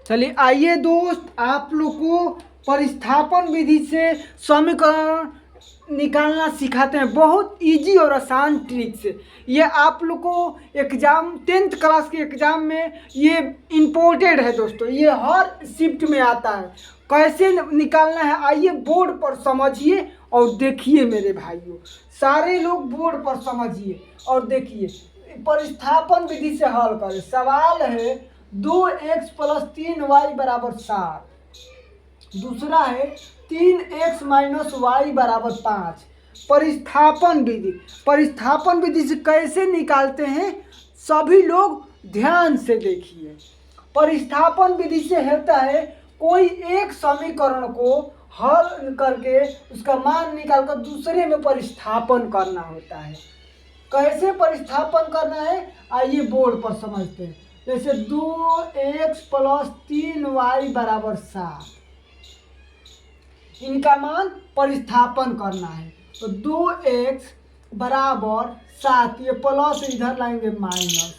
चलिए आइए दोस्त, आप लोग को परिस्थापन विधि से समीकरण निकालना सिखाते हैं, बहुत इजी और आसान ट्रिक से। ये आप लोग को एग्जाम 10th क्लास के एग्जाम में ये इम्पोर्टेड है दोस्तों, ये हर शिफ्ट में आता है। कैसे निकालना है आइए बोर्ड पर समझिए और देखिए मेरे भाइयों, सारे लोग बोर्ड पर समझिए और देखिए। परिस्थापन विधि से हल करें। सवाल है 2x+3y बराबर 7। दूसरा है 3x - y बराबर 5। परिस्थापन विधि से कैसे निकालते हैं सभी लोग ध्यान से देखिए। परिस्थापन विधि से होता है कोई एक समीकरण को हल करके उसका मान निकालकर दूसरे में परिस्थापन करना होता है। कैसे परिस्थापन करना है आइए बोर्ड पर समझते हैं। जैसे 2x+3y बराबर 7, इनका मान परिस्थापन करना है। तो 2x बराबर 7, ये प्लस इधर लाएंगे माइनस,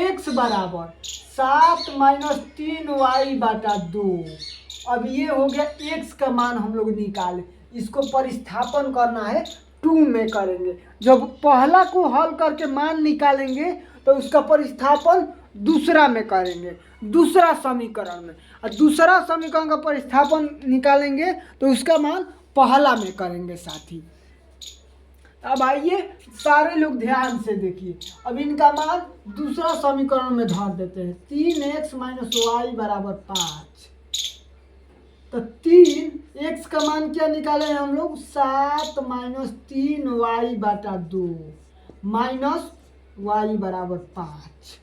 x बराबर 7 - 3y/2। अब ये हो गया x का मान हम लोग निकाले, इसको परिस्थापन करना है 2 में करेंगे। जब पहला को हल करके मान निकालेंगे तो उसका परिस्थापन दूसरा में करेंगे, दूसरा समीकरण में, और दूसरा समीकरण का परिस्थापन निकालेंगे तो उसका मान पहला में करेंगे साथी। अब आइए सारे लोग ध्यान से देखिए। अब इनका मान दूसरा समीकरण में धर देते हैं। 3x - y बराबर 5। तो 3x का मान क्या निकाले हैं हम लोग? 7 - 3y/2 माइनस y बराबर 5।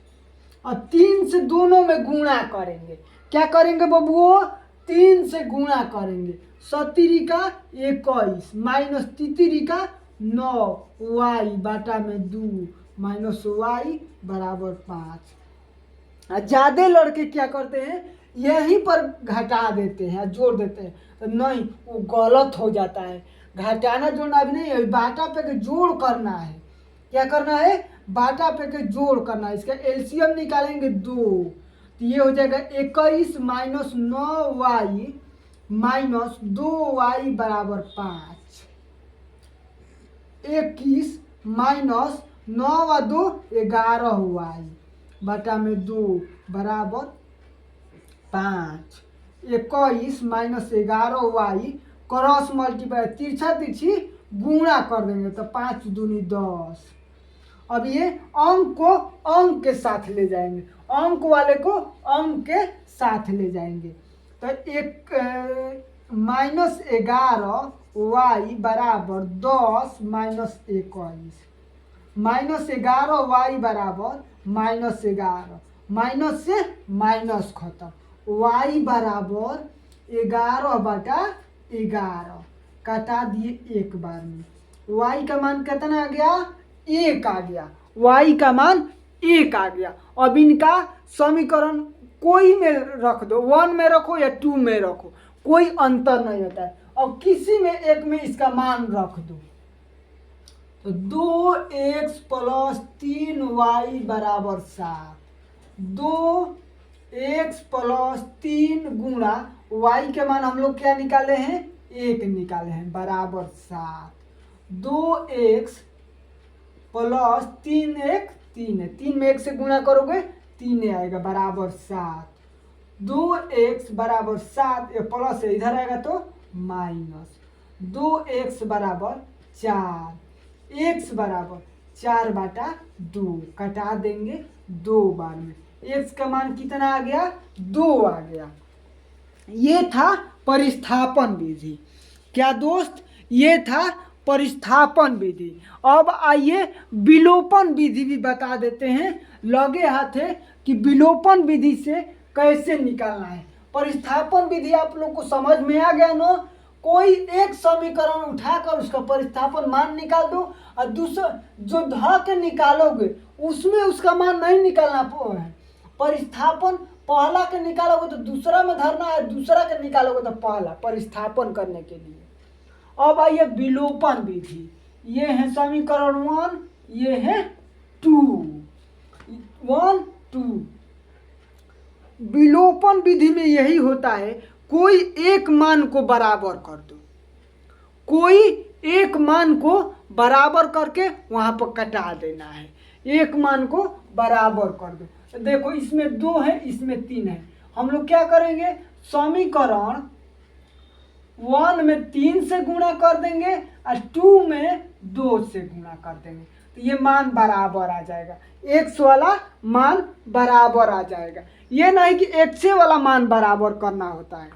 और 3 से दोनों में गुणा करेंगे। क्या करेंगे बबुओ? 3 से गुणा करेंगे। 7 का 21 माइनस 3 का 9 y/2 माइनस y बराबर 5। ज़्यादा लड़के क्या करते हैं, यहीं पर घटा देते हैं, जोड़ देते हैं। तो नहीं, वो गलत हो जाता है। घटाना जोड़ना भी नहीं है, बाटा पे के जोड़ करना है। क्या करना है? बाटा पे के जोड़ करना है। इसका एलसीएम निकालेंगे 2, तो ये हो जाएगा 21 - 9y माइनस 2y बराबर 5। 21 माइनस 9 व 2 11y बटा में 2 बराबर 5। 21 माइनस 11y क्रॉस मल्टीप्लाई तिरछा तिरछी गुणा कर देंगे तो 5 दूनी 10। अब ये अंक को अंक के साथ ले जाएंगे, अंक वाले को अंक के साथ ले जाएंगे। तो एक -11y बराबर 10 माइनस 21, -11y बराबर -11, माइनस से माइनस खत्म, y बराबर 11/11 कटा दिए एक बार में। y का मान कितना आ गया? 1 आ गया। y का मान 1 आ गया। अब इनका समीकरण कोई में रख दो, 1 में रखो या 2 में रखो, कोई अंतर नहीं होता है। और किसी में एक में इसका मान रख दो। तो 2x + 3y बराबर 7। 2x + 3 गुणा y के मान हम लोग क्या निकाले हैं? 1 निकाले हैं, बराबर 7। 2x + 3 1 3 है, 3 में 1 से गुणा करोगे 3 आएगा, बराबर 7। 2x बराबर 7, ये प्लस है, इधर आएगा तो माइनस। 2x बराबर 4, x बराबर 4/2 कटा देंगे 2 बार में। x का मान कितना आ गया? 2 आ गया। ये था परिस्थापन विधि। क्या दोस्त? ये था परिस्थापन विधि। अब आइए विलोपन विधि भी बता देते हैं, लगे हाथ है कि विलोपन विधि से कैसे निकालना है। परिस्थापन विधि आप लोग को समझ में आ गया ना? कोई एक समीकरण उठाकर उसका परिस्थापन मान निकाल दो, और दूसरा जो ध के निकालोगे उसमें उसका मान नहीं निकालना है। परिस्थापन पहला के निकालोगे तो दूसरा में धरना है, दूसरा के निकालोगे तो पहला, परिस्थापन करने के लिए। अब आइए विलोपन विधि। ये है समीकरण 1, ये है 2, 1 2। विलोपन विधि में यही होता है, कोई एक मान को बराबर कर दो, कोई एक मान को बराबर करके वहाँ पर कटा देना है, एक मान को बराबर कर दो। देखो इसमें 2 है, इसमें 3 है, हम लोग क्या करेंगे, समीकरण 1 में 3 से गुणा कर देंगे और 2 में 2 से गुणा कर देंगे, तो ये मान बराबर आ जाएगा, x वाला मान बराबर आ जाएगा। ये नहीं कि x वाला मान बराबर करना होता है,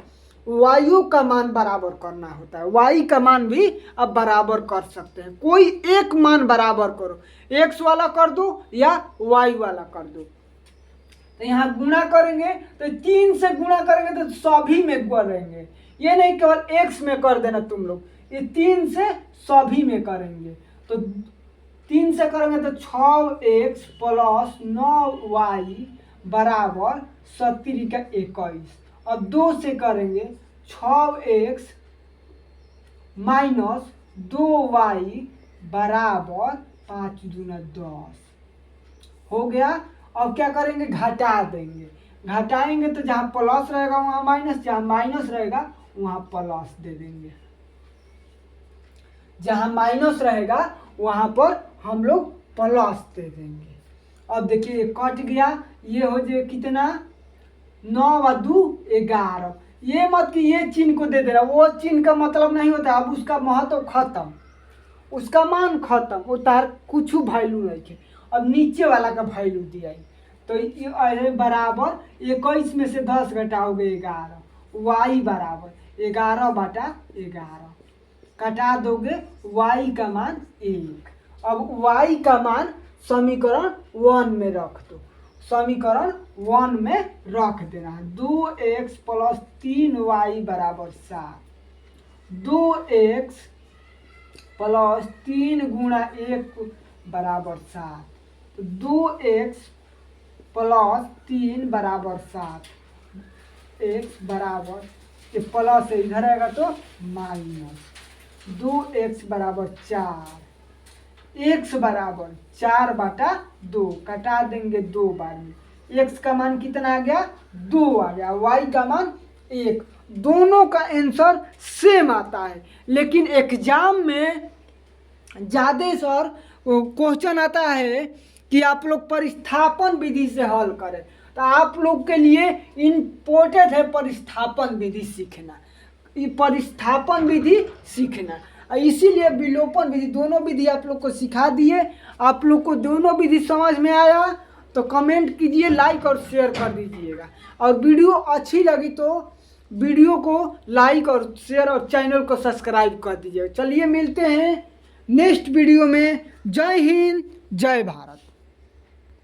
y का मान बराबर करना होता है, y का मान भी अब बराबर कर सकते हैं। कोई एक मान बराबर करो, x वाला कर दो या y वाला कर दो। तो यहाँ गुणा करेंगे तो 3 से गुणा करेंगे तो सभी में करेंगे, ये नहीं केवल x में कर देना तुम लोग, ये 3 से सभी में करेंगे। तो 3 से करेंगे तो 6x प्लस 9y बराबर 7×21। अब 2 से करेंगे 6x माइनस 2y बराबर 5×10 हो गया। अब क्या करेंगे, घटा देंगे, घटाएंगे तो जहाँ प्लस रहेगा वहाँ माइनस, जहाँ माइनस रहेगा वहाँ प्लस दे देंगे, जहाँ माइनस रहेगा वहाँ पर हम लोग प्लस दे देंगे। अब देखिए ये कट गया, ये हो जाए कितना, 9 व 2 11। ये मत कि ये चिन्ह को दे दे रहा, वो चिन्ह का मतलब नहीं होता, अब उसका महत्व खत्म, उसका मान खत्म, वो तार कुछ वैल्यू नहीं है। अब नीचे वाला का वैल्यू दिया है, तो ये बराबर 21 में से 10 घटाओगे 11, y बराबर 11/11 कटा दोगे, y का मान 1। अब y का मान समीकरण 1 में रख दो, समीकरण 1 में रख देना है। 2x प्लस 3y बराबर 7, 2x प्लस 3 गुणा 1 बराबर 7, तो 2x प्लस 3 बराबर 7, x बराबर, ये प्लस है इधर आएगा तो माइनस, 2x बराबर 4, x बराबर 4/2 कटा देंगे 2 बार में, x का मान कितना आ गया, 2 आ गया, y का मान 1। दोनों का आंसर सेम आता है, लेकिन एग्जाम में ज़्यादा सर क्वेश्चन आता है कि आप लोग परिस्थापन विधि से हल करें, तो आप लोग के लिए इम्पोर्टेंट है परिस्थापन विधि सीखना, ये परिस्थापन विधि सीखना, इसीलिए विलोपन विधि, दोनों विधि आप लोग को सिखा दिए। आप लोग को दोनों विधि समझ में आया तो कमेंट कीजिए, लाइक और शेयर कर दीजिएगा, और वीडियो अच्छी लगी तो वीडियो को लाइक और शेयर और चैनल को सब्सक्राइब कर दीजिएगा। चलिए मिलते हैं नेक्स्ट वीडियो में। जय हिंद, जय भारत।